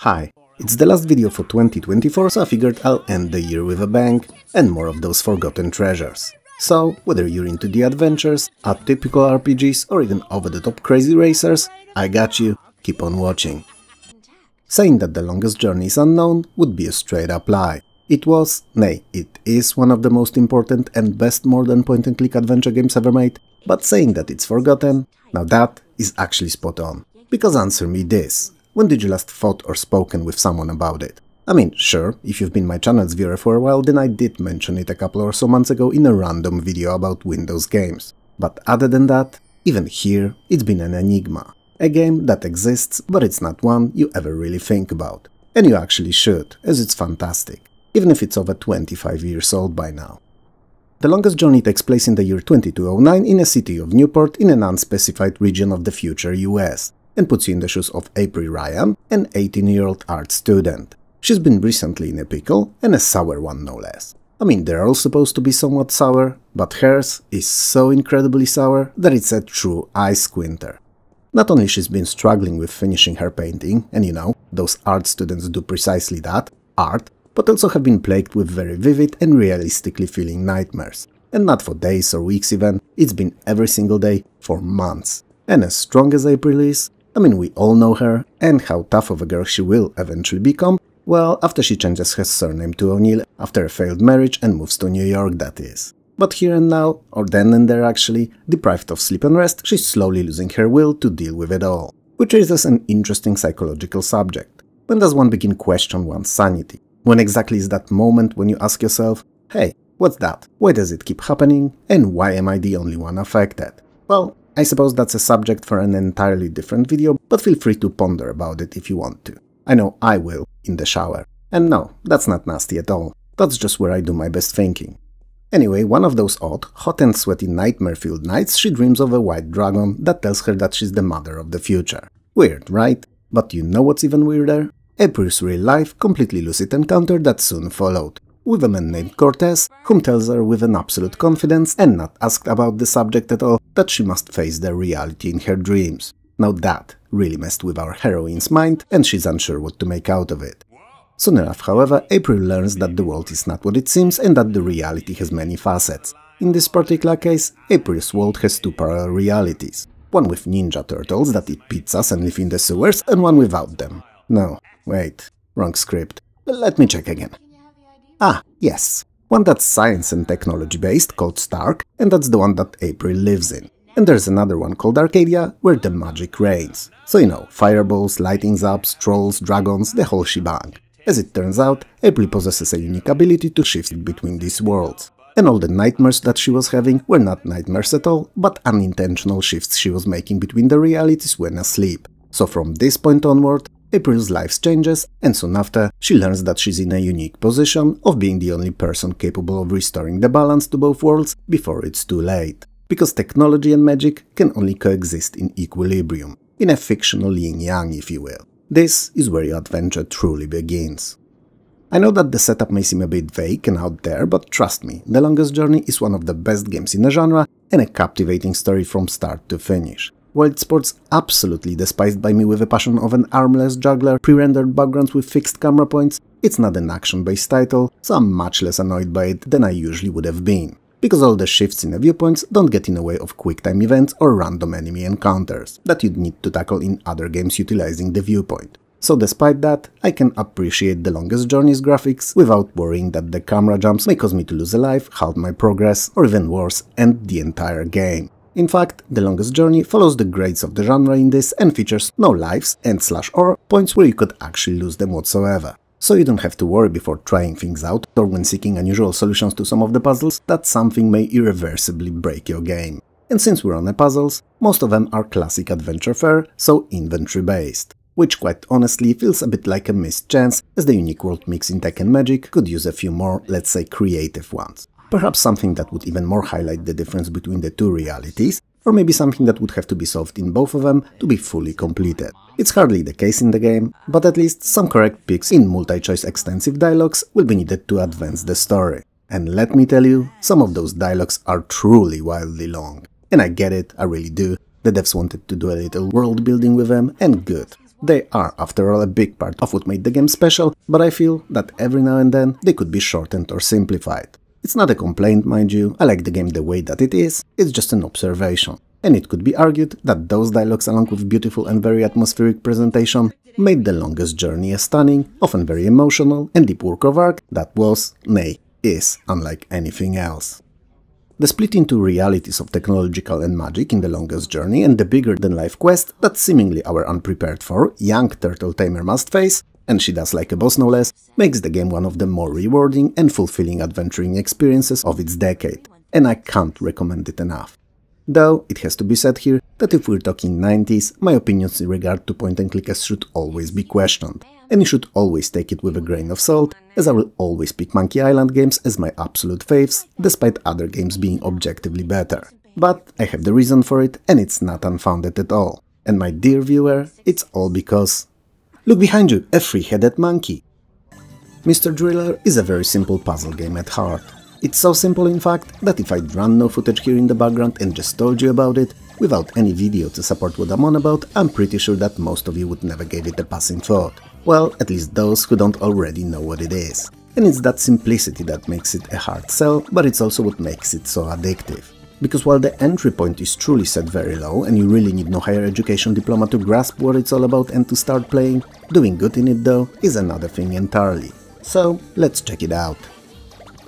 Hi, it's the last video for 2024, so I figured I'll end the year with a bang and more of those forgotten treasures. So, whether you're into the adventures, atypical RPGs or even over-the-top crazy racers, I got you, keep on watching. Saying that The Longest Journey is unknown would be a straight-up lie. It was, nay, it is one of the most important and best modern point-and-click adventure games ever made, but saying that it's forgotten, now that is actually spot on. Because answer me this. When did you last thought or spoken with someone about it? I mean, sure, if you've been my channel's viewer for a while, then I did mention it a couple or so months ago in a random video about Windows games. But other than that, even here, it's been an enigma. A game that exists, but it's not one you ever really think about. And you actually should, as it's fantastic, even if it's over 25 years old by now. The Longest Journey takes place in the year 2209 in a city of Newport in an unspecified region of the future US, and puts you in the shoes of April Ryan, an 18-year-old art student. She's been recently in a pickle, and a sour one no less. I mean, they're all supposed to be somewhat sour, but hers is so incredibly sour that it's a true eye squinter. Not only she's been struggling with finishing her painting, and you know, those art students do precisely that, art, but also have been plagued with very vivid and realistically feeling nightmares. And not for days or weeks even, it's been every single day for months. And as strong as April is, I mean, we all know her, and how tough of a girl she will eventually become, well, after she changes her surname to O'Neill after a failed marriage and moves to New York, that is. But here and now, or then and there actually, deprived of sleep and rest, she's slowly losing her will to deal with it all. Which raises an interesting psychological subject. When does one begin question one's sanity? When exactly is that moment when you ask yourself, hey, what's that? Why does it keep happening? And why am I the only one affected? Well, I suppose that's a subject for an entirely different video, but feel free to ponder about it if you want to. I know I will, in the shower. And no, that's not nasty at all. That's just where I do my best thinking. Anyway, one of those odd, hot and sweaty nightmare-filled nights she dreams of a white dragon that tells her that she's the mother of the future. Weird, right? But you know what's even weirder? April's real-life, completely lucid encounter that soon followed, with a man named Cortez, whom tells her with an absolute confidence, and not asked about the subject at all, that she must face the reality in her dreams. Now that really messed with our heroine's mind, and she's unsure what to make out of it. Soon enough, however, April learns that the world is not what it seems and that the reality has many facets. In this particular case, April's world has two parallel realities. One with ninja turtles that eat pizzas and live in the sewers, and one without them. No, wait, wrong script. Let me check again. Ah, yes. One that's science and technology based, called Stark, and that's the one that April lives in. And there's another one called Arcadia, where the magic reigns. So you know, fireballs, lightning zaps, trolls, dragons, the whole shebang. As it turns out, April possesses a unique ability to shift between these worlds. And all the nightmares that she was having were not nightmares at all, but unintentional shifts she was making between the realities when asleep. So from this point onward, April's life changes, and soon after, she learns that she's in a unique position of being the only person capable of restoring the balance to both worlds before it's too late. Because technology and magic can only coexist in equilibrium, in a fictional yin-yang if you will. This is where your adventure truly begins. I know that the setup may seem a bit vague and out there, but trust me, The Longest Journey is one of the best games in the genre and a captivating story from start to finish. While it sports absolutely despised by me with a passion of an armless juggler, pre-rendered backgrounds with fixed camera points, it's not an action-based title, so I'm much less annoyed by it than I usually would have been. Because all the shifts in the viewpoints don't get in the way of quick-time events or random enemy encounters that you'd need to tackle in other games utilizing the viewpoint. So despite that, I can appreciate The Longest Journey's graphics without worrying that the camera jumps may cause me to lose a life, halt my progress, or even worse, end the entire game. In fact, The Longest Journey follows the grades of the genre in this and features no lives and/or points where you could actually lose them whatsoever. So you don't have to worry before trying things out or when seeking unusual solutions to some of the puzzles that something may irreversibly break your game. And since we're on the puzzles, most of them are classic adventure fare, so inventory based. Which quite honestly feels a bit like a missed chance, as the unique world mix in tech and magic could use a few more, let's say, creative ones. Perhaps something that would even more highlight the difference between the two realities, or maybe something that would have to be solved in both of them to be fully completed. It's hardly the case in the game, but at least some correct picks in multi-choice extensive dialogues will be needed to advance the story. And let me tell you, some of those dialogues are truly wildly long. And I get it, I really do. The devs wanted to do a little world building with them, and good. They are, after all, a big part of what made the game special, but I feel that every now and then they could be shortened or simplified. It's not a complaint, mind you, I like the game the way that it is, it's just an observation. And it could be argued that those dialogues, along with beautiful and very atmospheric presentation, made The Longest Journey a stunning, often very emotional and deep work of art that was, nay, is unlike anything else. The split into realities of technological and magic in The Longest Journey and the bigger-than-life quest that seemingly our unprepared for young turtle tamer must face, and she does like a boss no less, makes the game one of the more rewarding and fulfilling adventuring experiences of its decade, and I can't recommend it enough. Though, it has to be said here that if we're talking 90s, my opinions in regard to point-and-clickers should always be questioned, and you should always take it with a grain of salt, as I will always pick Monkey Island games as my absolute faves, despite other games being objectively better. But I have the reason for it, and it's not unfounded at all. And my dear viewer, it's all because... Look behind you, a three-headed monkey! Mr. Driller is a very simple puzzle game at heart. It's so simple in fact that if I'd run no footage here in the background and just told you about it, without any video to support what I'm on about, I'm pretty sure that most of you would never give it a passing thought. Well, at least those who don't already know what it is. And it's that simplicity that makes it a hard sell, but it's also what makes it so addictive. Because while the entry point is truly set very low and you really need no higher education diploma to grasp what it's all about and to start playing, doing good in it though is another thing entirely. So let's check it out.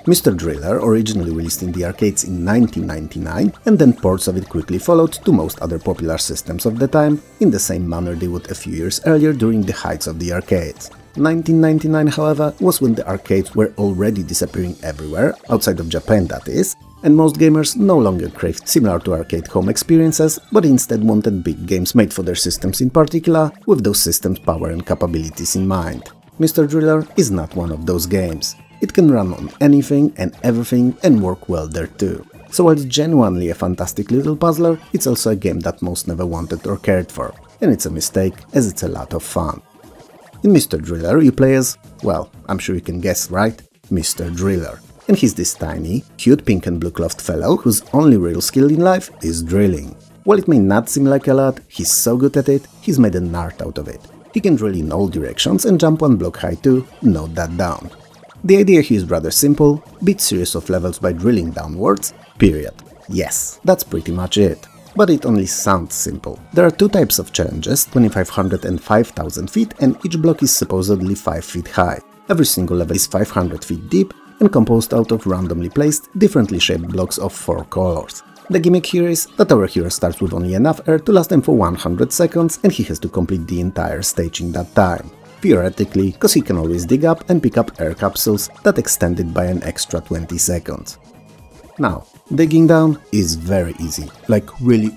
Mr. Driller originally released in the arcades in 1999, and then ports of it quickly followed to most other popular systems of the time, in the same manner they would a few years earlier during the heights of the arcades. 1999, however, was when the arcades were already disappearing everywhere, outside of Japan that is, and most gamers no longer craved similar to arcade home experiences, but instead wanted big games made for their systems in particular, with those systems' power and capabilities in mind. Mr. Driller is not one of those games. It can run on anything and everything and work well there too. So while it's genuinely a fantastic little puzzler, it's also a game that most never wanted or cared for. And it's a mistake, as it's a lot of fun. In Mr. Driller you play as, well, I'm sure you can guess, right? Mr. Driller. And he's this tiny, cute pink and blue clothed fellow whose only real skill in life is drilling. While it may not seem like a lot, he's so good at it, he's made an art out of it. He can drill in all directions and jump one block high too, note that down. The idea here is rather simple, beat series of levels by drilling downwards, period. Yes, that's pretty much it. But it only sounds simple. There are two types of challenges, 2500 and 5000 feet, and each block is supposedly 5 feet high. Every single level is 500 feet deep and composed out of randomly placed, differently shaped blocks of 4 colors. The gimmick here is that our hero starts with only enough air to last him for 100 seconds and he has to complete the entire stage in that time. Theoretically, cause he can always dig up and pick up air capsules that extend it by an extra 20 seconds. Now, digging down is very easy, like really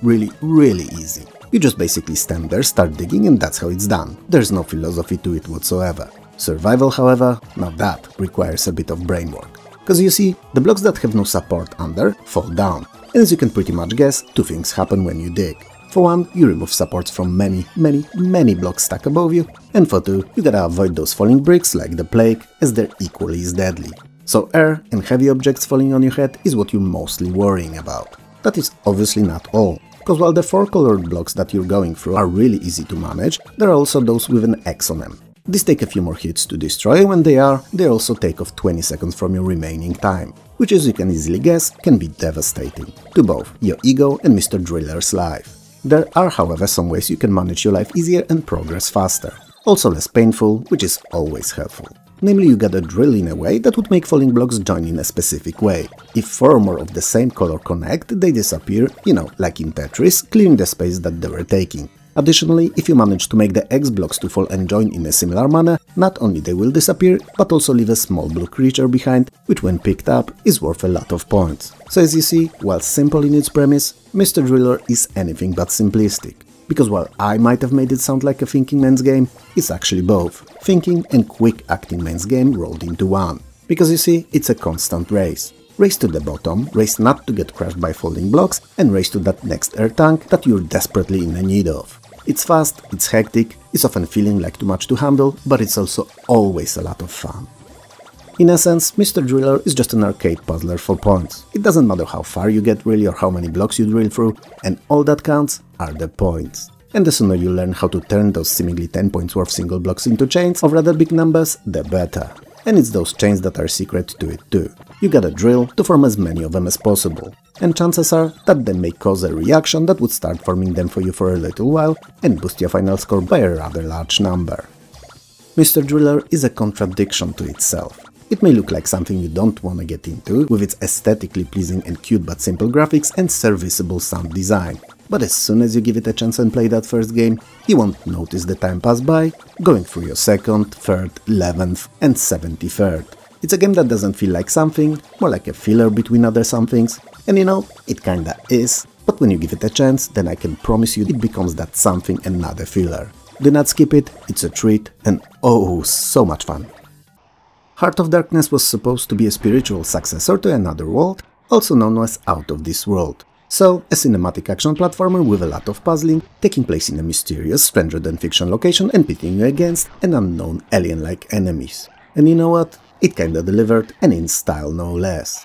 easy. You just basically stand there, start digging and that's how it's done. There's no philosophy to it whatsoever. Survival, however, now that requires a bit of brain work. Cause you see, the blocks that have no support under fall down, and as you can pretty much guess, two things happen when you dig. For one, you remove supports from many blocks stacked above you, and for two, you gotta avoid those falling bricks like the plague, as they're equally as deadly. So air and heavy objects falling on your head is what you're mostly worrying about. That is obviously not all, cause while the 4 colored blocks that you're going through are really easy to manage, there are also those with an X on them. These take a few more hits to destroy, and when they also take off 20 seconds from your remaining time, which as you can easily guess, can be devastating to both your ego and Mr. Driller's life. There are, however, some ways you can manage your life easier and progress faster, also less painful, which is always helpful. Namely, you gotta drill in a way that would make falling blocks join in a specific way. If 4 or more of the same color connect, they disappear, like in Tetris, clearing the space that they were taking. Additionally, if you manage to make the X blocks to fall and join in a similar manner, not only they will disappear, but also leave a small blue creature behind, which when picked up is worth a lot of points. So as you see, while simple in its premise, Mr. Driller is anything but simplistic. Because while I might have made it sound like a thinking man's game, it's actually both thinking and quick acting man's game rolled into one. Because you see, it's a constant race. Race to the bottom, race not to get crushed by falling blocks, and race to that next air tank that you're desperately in the need of. It's fast, it's hectic, it's often feeling like too much to handle, but it's also always a lot of fun. In essence, Mr. Driller is just an arcade puzzler for points. It doesn't matter how far you get really or how many blocks you drill through, and all that counts are the points. and the sooner you learn how to turn those seemingly 10 points worth single blocks into chains of rather big numbers, the better. And it's those chains that are secret to it too. You gotta drill to form as many of them as possible, and chances are that they may cause a reaction that would start forming them for you for a little while and boost your final score by a rather large number. Mr. Driller is a contradiction to itself. It may look like something you don't wanna get into, with its aesthetically pleasing and cute but simple graphics and serviceable sound design. But as soon as you give it a chance and play that first game, you won't notice the time pass by, going through your 2nd, 3rd, 11th and 73rd. It's a game that doesn't feel like something, more like a filler between other somethings, and you know, it kinda is, but when you give it a chance, then I can promise you it becomes that something and not a filler. Do not skip it, it's a treat, and oh, so much fun. Heart of Darkness was supposed to be a spiritual successor to Another World, also known as Out of This World. So, a cinematic action platformer with a lot of puzzling, taking place in a mysterious, stranger-than-fiction location and pitting you against an unknown alien-like enemies. And you know what? It kinda delivered, and in style no less.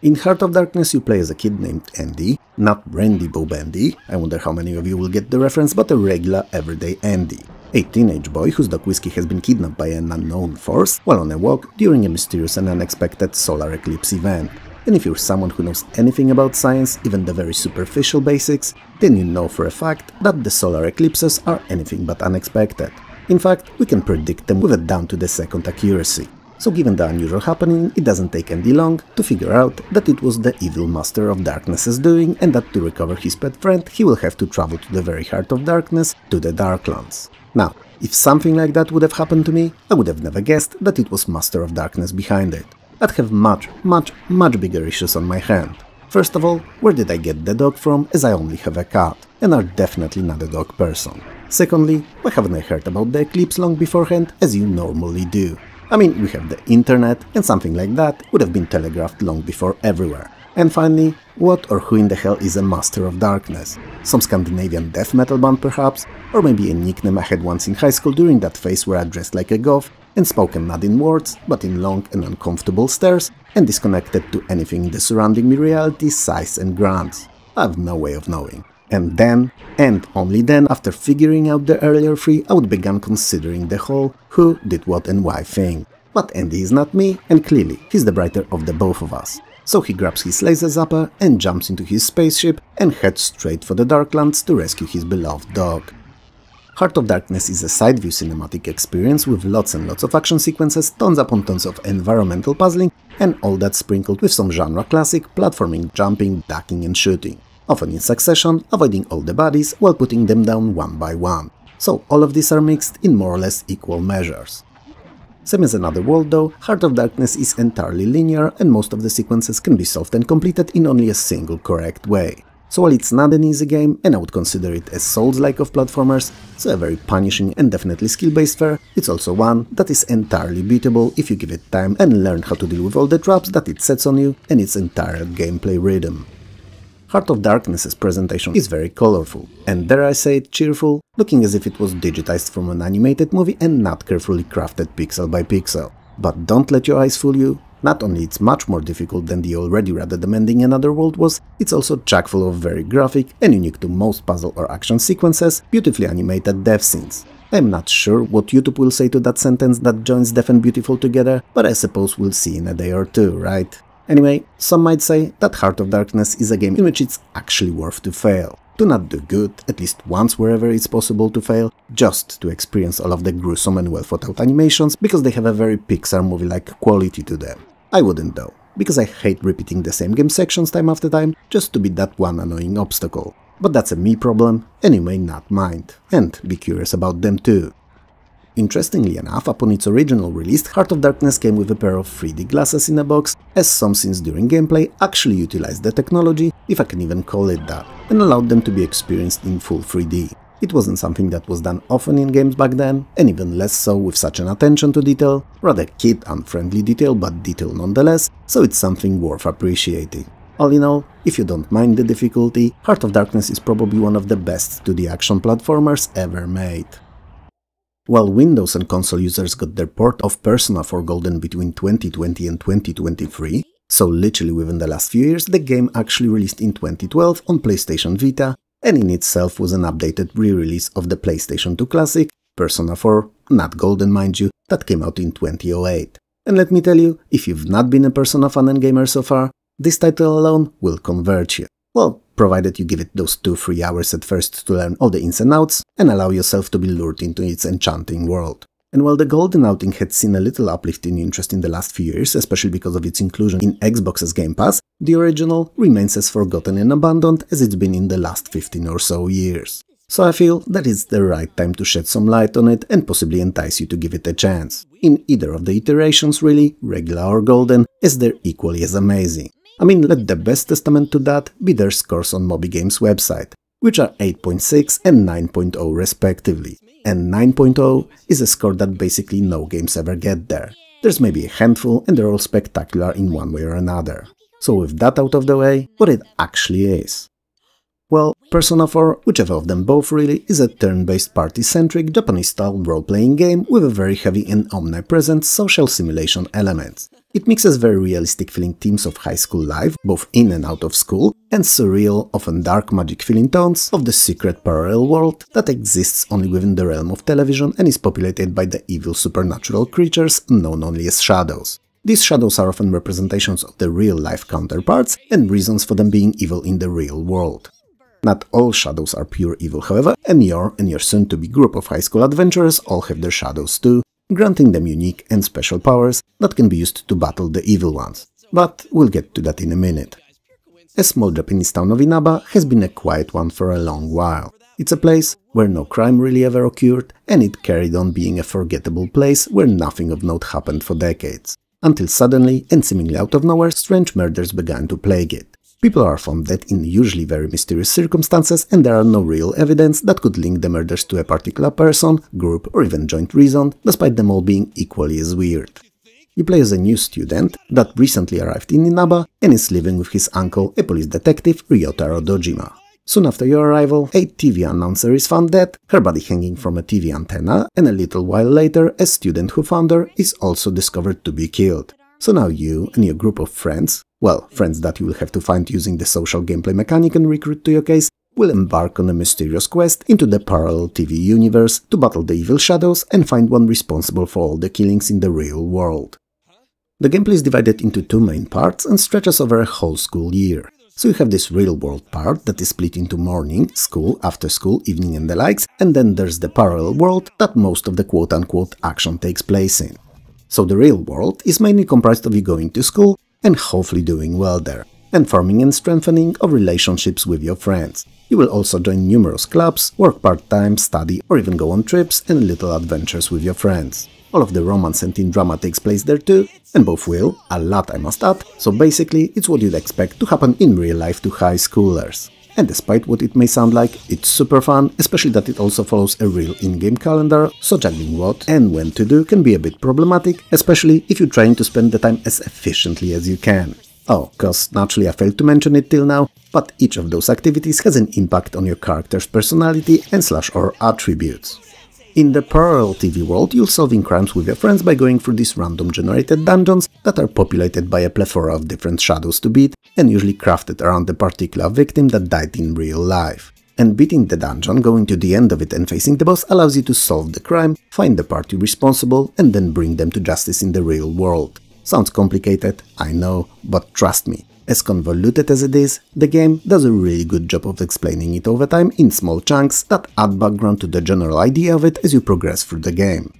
In Heart of Darkness you play as a kid named Andy, not Randy Bob Andy, I wonder how many of you will get the reference, but a regular everyday Andy. A teenage boy whose dog Whiskey has been kidnapped by an unknown force while on a walk during a mysterious and unexpected solar eclipse event. And if you're someone who knows anything about science, even the very superficial basics, then you know for a fact that the solar eclipses are anything but unexpected. In fact, we can predict them with a down-to-the-second accuracy. So given the unusual happening, it doesn't take Andy long to figure out that it was the evil Master of Darkness's doing, and that to recover his pet friend he will have to travel to the very heart of darkness, to the Darklands. Now, if something like that would have happened to me, I would have never guessed that it was Master of Darkness behind it. I'd have much bigger issues on my hand. First of all, where did I get the dog from, as I only have a cat, and are definitely not a dog person. Secondly, why haven't I heard about the eclipse long beforehand, as you normally do? I mean, we have the internet, and something like that would have been telegraphed long before everywhere. And finally, what or who in the hell is a Master of Darkness? Some Scandinavian death metal band perhaps? Or maybe a nickname I had once in high school during that phase where I dressed like a goth and spoken not in words, but in long and uncomfortable stares, and disconnected to anything in the surrounding me reality, sighs and grunts. I have no way of knowing. And then, and only then, after figuring out the earlier three, I would begin considering the whole who, did what and why thing. But Andy is not me, and clearly he's the brighter of the both of us. So he grabs his laser zapper and jumps into his spaceship and heads straight for the Darklands to rescue his beloved dog. Heart of Darkness is a side-view cinematic experience with lots and lots of action sequences, tons upon tons of environmental puzzling, and all that sprinkled with some genre classic platforming, jumping, ducking and shooting, often in succession, avoiding all the bodies while putting them down one by one. So all of these are mixed in more or less equal measures. Same as Another World though, Heart of Darkness is entirely linear and most of the sequences can be solved and completed in only a single correct way. So while it's not an easy game, and I would consider it as Souls-like of platformers, so a very punishing and definitely skill-based fare, it's also one that is entirely beatable if you give it time and learn how to deal with all the traps that it sets on you and its entire gameplay rhythm. Heart of Darkness's presentation is very colorful, and dare I say it, cheerful, looking as if it was digitized from an animated movie and not carefully crafted pixel by pixel. But don't let your eyes fool you. Not only it's much more difficult than the already rather demanding Another World was, it's also chock full of very graphic and unique to most puzzle or action sequences, beautifully animated death scenes. I'm not sure what YouTube will say to that sentence that joins death and beautiful together, but I suppose we'll see in a day or two, right? Anyway, some might say that Heart of Darkness is a game in which it's actually worth to fail. To not do good, at least once wherever it's possible to fail, just to experience all of the gruesome and well thought out animations, because they have a very Pixar movie-like quality to them. I wouldn't though, because I hate repeating the same game sections time after time just to beat that one annoying obstacle. But that's a me problem, and you may not mind, and be curious about them too. Interestingly enough, upon its original release, Heart of Darkness came with a pair of 3D glasses in a box, as some scenes during gameplay actually utilized the technology, if I can even call it that, and allowed them to be experienced in full 3D. It wasn't something that was done often in games back then, and even less so with such an attention to detail, rather kid-unfriendly detail, but detail nonetheless, so it's something worth appreciating. All in all, if you don't mind the difficulty, Heart of Darkness is probably one of the best 2D action platformers ever made. While Windows and console users got their port of Persona 4 Golden between 2020 and 2023, so literally within the last few years, the game actually released in 2012 on PlayStation Vita, and in itself was an updated re-release of the PlayStation 2 classic, Persona 4, not Golden mind you, that came out in 2008. And let me tell you, if you've not been a Persona fan and gamer so far, this title alone will convert you. Well, provided you give it those 2-3 hours at first to learn all the ins and outs and allow yourself to be lured into its enchanting world. And while the Golden outing had seen a little uplift in interest in the last few years, especially because of its inclusion in Xbox's Game Pass, the original remains as forgotten and abandoned as it's been in the last 15 or so years. So I feel that it's the right time to shed some light on it and possibly entice you to give it a chance. In either of the iterations really, regular or Golden, as they're equally as amazing. I mean, let the best testament to that be their scores on MobyGames' website, which are 8.6 and 9.0 respectively. And 9.0 is a score that basically no games ever get there. There's maybe a handful and they're all spectacular in one way or another. So with that out of the way, what it actually is. Well, Persona 4, whichever of them both really, is a turn-based party-centric Japanese-style role-playing game with a very heavy and omnipresent social simulation elements. It mixes very realistic-feeling themes of high school life, both in and out of school, and surreal, often dark magic-feeling tones of the secret parallel world that exists only within the realm of television and is populated by the evil supernatural creatures known only as shadows. These shadows are often representations of the real-life counterparts and reasons for them being evil in the real world. Not all shadows are pure evil, however, and your soon-to-be group of high school adventurers all have their shadows too, granting them unique and special powers that can be used to battle the evil ones. But we'll get to that in a minute. A small Japanese town of Inaba has been a quiet one for a long while. It's a place where no crime really ever occurred, and it carried on being a forgettable place where nothing of note happened for decades. Until suddenly, and seemingly out of nowhere, strange murders began to plague it. People are found dead in usually very mysterious circumstances, and there are no real evidence that could link the murders to a particular person, group, or even joint reason, despite them all being equally as weird. You play as a new student that recently arrived in Inaba and is living with his uncle, a police detective, Ryotaro Dojima. Soon after your arrival, a TV announcer is found dead, her body hanging from a TV antenna, and a little while later, a student who found her is also discovered to be killed. So now you and your group of friends, well, friends that you will have to find using the social gameplay mechanic and recruit to your case, will embark on a mysterious quest into the parallel TV universe to battle the evil shadows and find one responsible for all the killings in the real world. The gameplay is divided into two main parts and stretches over a whole school year. So you have this real-world part that is split into morning, school, after school, evening and the likes, and then there's the parallel world that most of the quote-unquote action takes place in. So the real world is mainly comprised of you going to school and hopefully doing well there, and forming and strengthening of relationships with your friends. You will also join numerous clubs, work part-time, study, or even go on trips and little adventures with your friends. All of the romance and teen drama takes place there too, and both will, a lot I must add, so basically it's what you'd expect to happen in real life to high schoolers. And despite what it may sound like, it's super fun, especially that it also follows a real in-game calendar, so juggling what and when to do can be a bit problematic, especially if you're trying to spend the time as efficiently as you can. Oh, cause naturally I failed to mention it till now, but each of those activities has an impact on your character's personality and /or attributes. In the parallel TV world, you'll solving crimes with your friends by going through these random generated dungeons that are populated by a plethora of different shadows to beat and usually crafted around the particular victim that died in real life. And beating the dungeon, going to the end of it and facing the boss allows you to solve the crime, find the party responsible and then bring them to justice in the real world. Sounds complicated, I know, but trust me. As convoluted as it is, the game does a really good job of explaining it over time in small chunks that add background to the general idea of it as you progress through the game.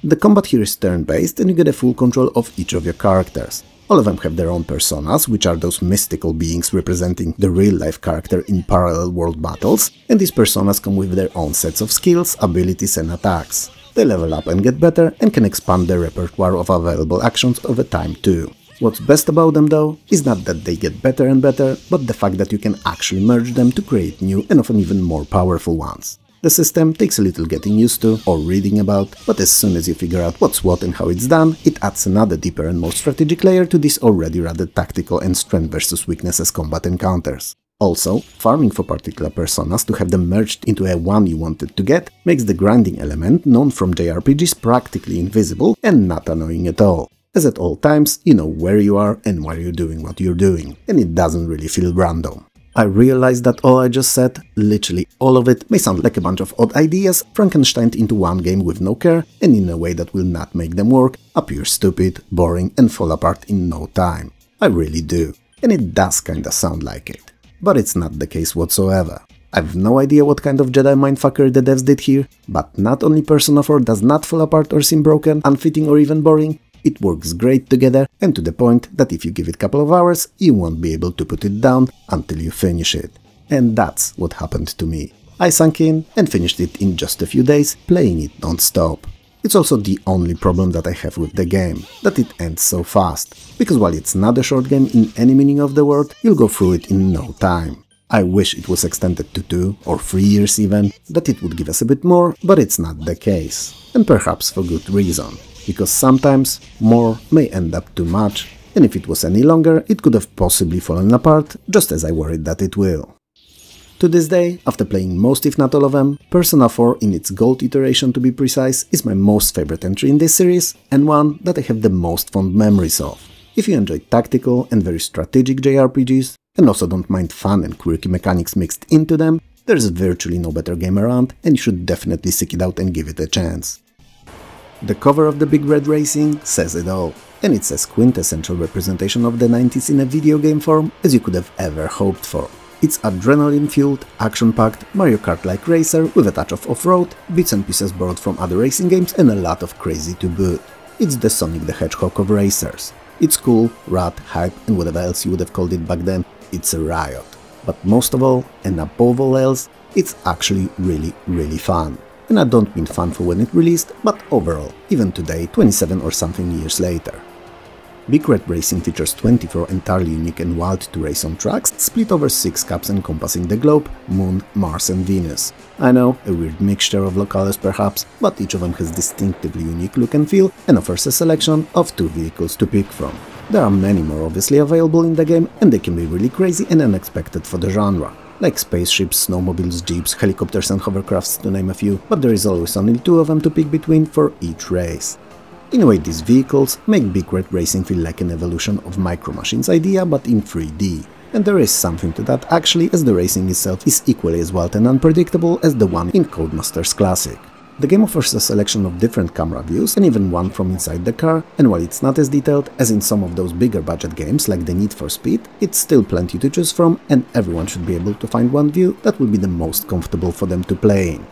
The combat here is turn-based and you get a full control of each of your characters. All of them have their own personas, which are those mystical beings representing the real-life character in parallel world battles, and these personas come with their own sets of skills, abilities and attacks. They level up and get better and can expand their repertoire of available actions over time too. What's best about them though is not that they get better and better, but the fact that you can actually merge them to create new and often even more powerful ones. The system takes a little getting used to or reading about, but as soon as you figure out what's what and how it's done, it adds another deeper and more strategic layer to this already rather tactical and strength versus weaknesses combat encounters. Also, farming for particular personas to have them merged into a one you wanted to get makes the grinding element known from JRPGs practically invisible and not annoying at all. As at all times, you know where you are and why you're doing what you're doing, and it doesn't really feel random. I realized that all I just said, literally all of it, may sound like a bunch of odd ideas Frankensteined into one game with no care and in a way that will not make them work, appear stupid, boring and fall apart in no time. I really do. And it does kinda sound like it. But it's not the case whatsoever. I've no idea what kind of Jedi mindfucker the devs did here, but not only Persona 4 does not fall apart or seem broken, unfitting or even boring, it works great together and to the point that if you give it a couple of hours, you won't be able to put it down until you finish it. And that's what happened to me. I sunk in and finished it in just a few days, playing it non-stop. It's also the only problem that I have with the game, that it ends so fast, because while it's not a short game in any meaning of the word, you'll go through it in no time. I wish it was extended to 2 or 3 years even, that it would give us a bit more, but it's not the case. And perhaps for good reason. Because sometimes more may end up too much, and if it was any longer, it could have possibly fallen apart, just as I worried that it will. To this day, after playing most if not all of them, Persona 4 in its gold iteration to be precise is my most favorite entry in this series, and one that I have the most fond memories of. If you enjoy tactical and very strategic JRPGs, and also don't mind fun and quirky mechanics mixed into them, there's virtually no better game around, and you should definitely seek it out and give it a chance. The cover of the Big Red Racing says it all, and it's as quintessential representation of the 90s in a video game form as you could have ever hoped for. It's adrenaline-fueled, action-packed, Mario Kart-like racer with a touch of off-road, bits and pieces borrowed from other racing games and a lot of crazy to boot. It's the Sonic the Hedgehog of racers. It's cool, rad, hype and whatever else you would have called it back then, it's a riot. But most of all, and above all else, it's actually really fun. And I don't mean fun for when it released, but overall, even today, 27 or something years later. Big Red Racing features 24 entirely unique and wild to race on tracks split over 6 cups encompassing the globe, Moon, Mars and Venus. I know, a weird mixture of locales perhaps, but each of them has distinctively unique look and feel and offers a selection of 2 vehicles to pick from. There are many more obviously available in the game and they can be really crazy and unexpected for the genre. Like spaceships, snowmobiles, jeeps, helicopters and hovercrafts to name a few, but there is always only 2 of them to pick between for each race. In a way, these vehicles make Big Red Racing feel like an evolution of Micro Machines' idea, but in 3D. And there is something to that actually, as the racing itself is equally as wild and unpredictable as the one in Codemasters Classic. The game offers a selection of different camera views and even one from inside the car, and while it's not as detailed as in some of those bigger budget games like the Need for Speed, it's still plenty to choose from and everyone should be able to find one view that will be the most comfortable for them to play in.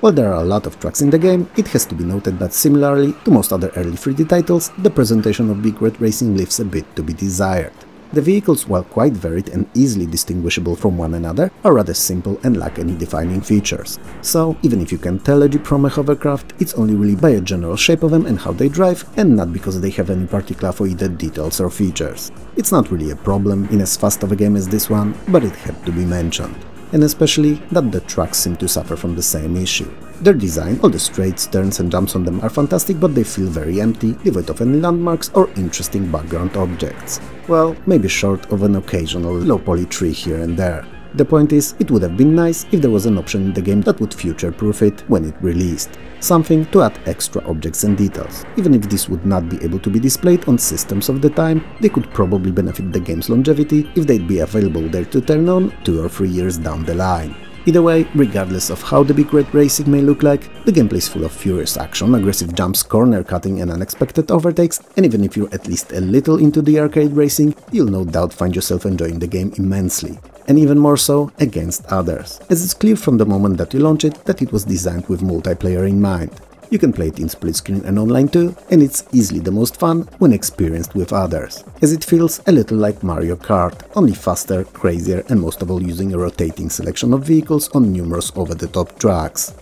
While there are a lot of tracks in the game, it has to be noted that similarly to most other early 3D titles, the presentation of Big Red Racing leaves a bit to be desired. The vehicles, while quite varied and easily distinguishable from one another, are rather simple and lack any defining features. So, even if you can tell a Jeep from a hovercraft, it's only really by a general shape of them and how they drive, and not because they have any particular for either details or features. It's not really a problem in as fast of a game as this one, but it had to be mentioned. And especially that the tracks seem to suffer from the same issue. Their design, all the straights, turns and jumps on them are fantastic, but they feel very empty, devoid of any landmarks or interesting background objects. Well, maybe short of an occasional low-poly tree here and there. The point is, it would have been nice if there was an option in the game that would future-proof it when it released. Something to add extra objects and details. Even if this would not be able to be displayed on systems of the time, they could probably benefit the game's longevity if they'd be available there to turn on 2 or 3 years down the line. Either way, regardless of how the Big Red Racing may look like, the gameplay is full of furious action, aggressive jumps, corner cutting and unexpected overtakes, and even if you're at least a little into the arcade racing, you'll no doubt find yourself enjoying the game immensely. And even more so against others, as it's clear from the moment that you launch it that it was designed with multiplayer in mind. You can play it in split screen and online too, and it's easily the most fun when experienced with others, as it feels a little like Mario Kart, only faster, crazier and most of all using a rotating selection of vehicles on numerous over-the-top tracks.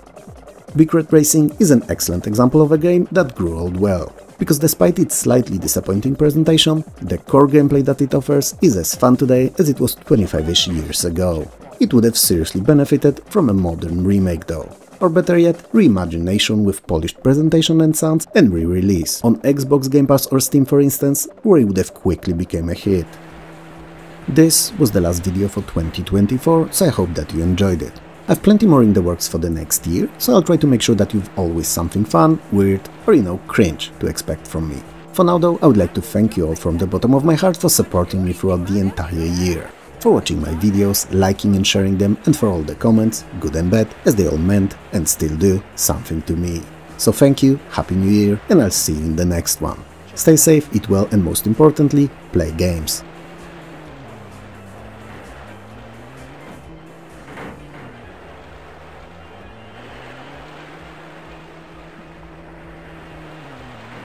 Big Red Racing is an excellent example of a game that grew old well, because despite its slightly disappointing presentation, the core gameplay that it offers is as fun today as it was 25-ish years ago. It would have seriously benefited from a modern remake though. Or better yet, reimagination with polished presentation and sounds and re-release, on Xbox Game Pass or Steam for instance, where it would have quickly become a hit. This was the last video for 2024, so I hope that you enjoyed it. I've plenty more in the works for the next year, so I'll try to make sure that you've always something fun, weird, or cringe to expect from me. For now though, I would like to thank you all from the bottom of my heart for supporting me throughout the entire year. for watching my videos, liking and sharing them, and for all the comments, good and bad, as they all meant, and still do, something to me. So thank you, Happy New Year, and I'll see you in the next one. Stay safe, eat well, and most importantly, play games.